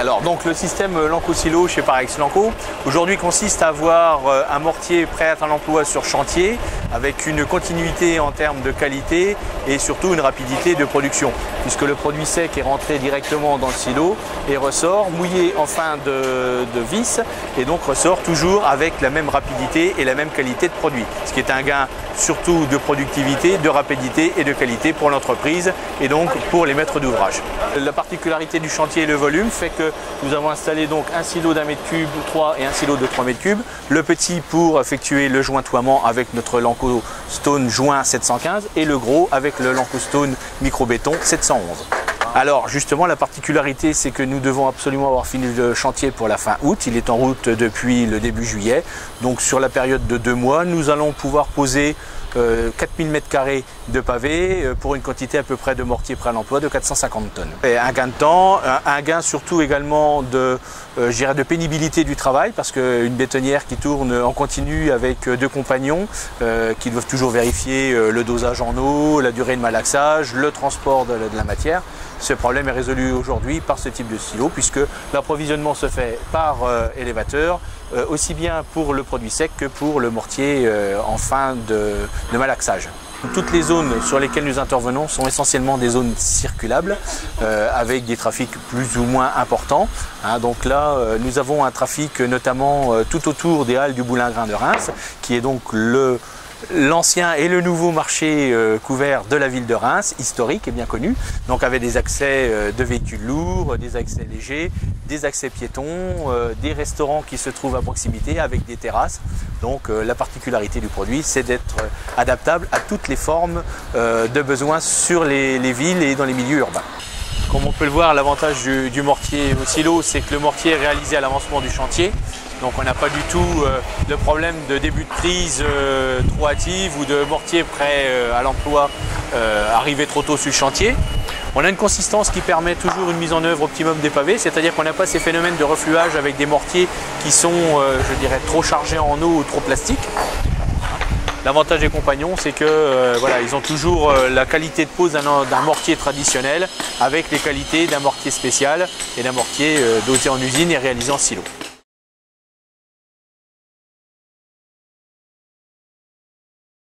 Alors donc le système Lanco-Silo chez Parex Lanco aujourd'hui consiste à avoir un mortier prêt à l'emploi sur chantier avec une continuité en termes de qualité et surtout une rapidité de production puisque le produit sec est rentré directement dans le silo et ressort mouillé en fin de vis et donc ressort toujours avec la même rapidité et la même qualité de produit, ce qui est un gain surtout de productivité, de rapidité et de qualité pour l'entreprise et donc pour les maîtres d'ouvrage. La particularité du chantier et le volume fait que nous avons installé donc un silo d'1 mètre cube 3 et un silo de 3 mètres cubes. Le petit pour effectuer le jointoiement avec notre Lanco Stone joint 715 et le gros avec le Lanco Stone micro-béton 711. Alors justement la particularité c'est que nous devons absolument avoir fini le chantier pour la fin août, il est en route depuis le début juillet, donc sur la période de 2 mois nous allons pouvoir poser 4000 m² de pavés pour une quantité à peu près de mortier prêt à l'emploi de 450 tonnes. Et un gain de temps, un gain surtout également de pénibilité du travail parce qu'une bétonnière qui tourne en continu avec 2 compagnons qui doivent toujours vérifier le dosage en eau, la durée de malaxage, le transport de la matière. Ce problème est résolu aujourd'hui par ce type de silo puisque l'approvisionnement se fait par élévateur aussi bien pour le produit sec que pour le mortier en fin de malaxage. Toutes les zones sur lesquelles nous intervenons sont essentiellement des zones circulables avec des trafics plus ou moins importants. Donc là, nous avons un trafic notamment tout autour des halles du Boulingrin de Reims qui est donc l'ancien et le nouveau marché couvert de la ville de Reims, historique et bien connu, donc avec des accès de véhicules lourds, des accès légers, des accès piétons, des restaurants qui se trouvent à proximité avec des terrasses. Donc la particularité du produit, c'est d'être adaptable à toutes les formes de besoins sur les villes et dans les milieux urbains. Comme on peut le voir, l'avantage du mortier au silo, c'est que le mortier est réalisé à l'avancement du chantier. Donc on n'a pas du tout le problème de début de prise trop hâtive ou de mortier prêt à l'emploi arrivé trop tôt sur le chantier. On a une consistance qui permet toujours une mise en œuvre optimum des pavés, c'est-à-dire qu'on n'a pas ces phénomènes de refluage avec des mortiers qui sont, je dirais, trop chargés en eau ou trop plastiques. L'avantage des compagnons, c'est que voilà, ils ont toujours la qualité de pose d'un mortier traditionnel avec les qualités d'un mortier spécial et d'un mortier dosé en usine et réalisé en silo.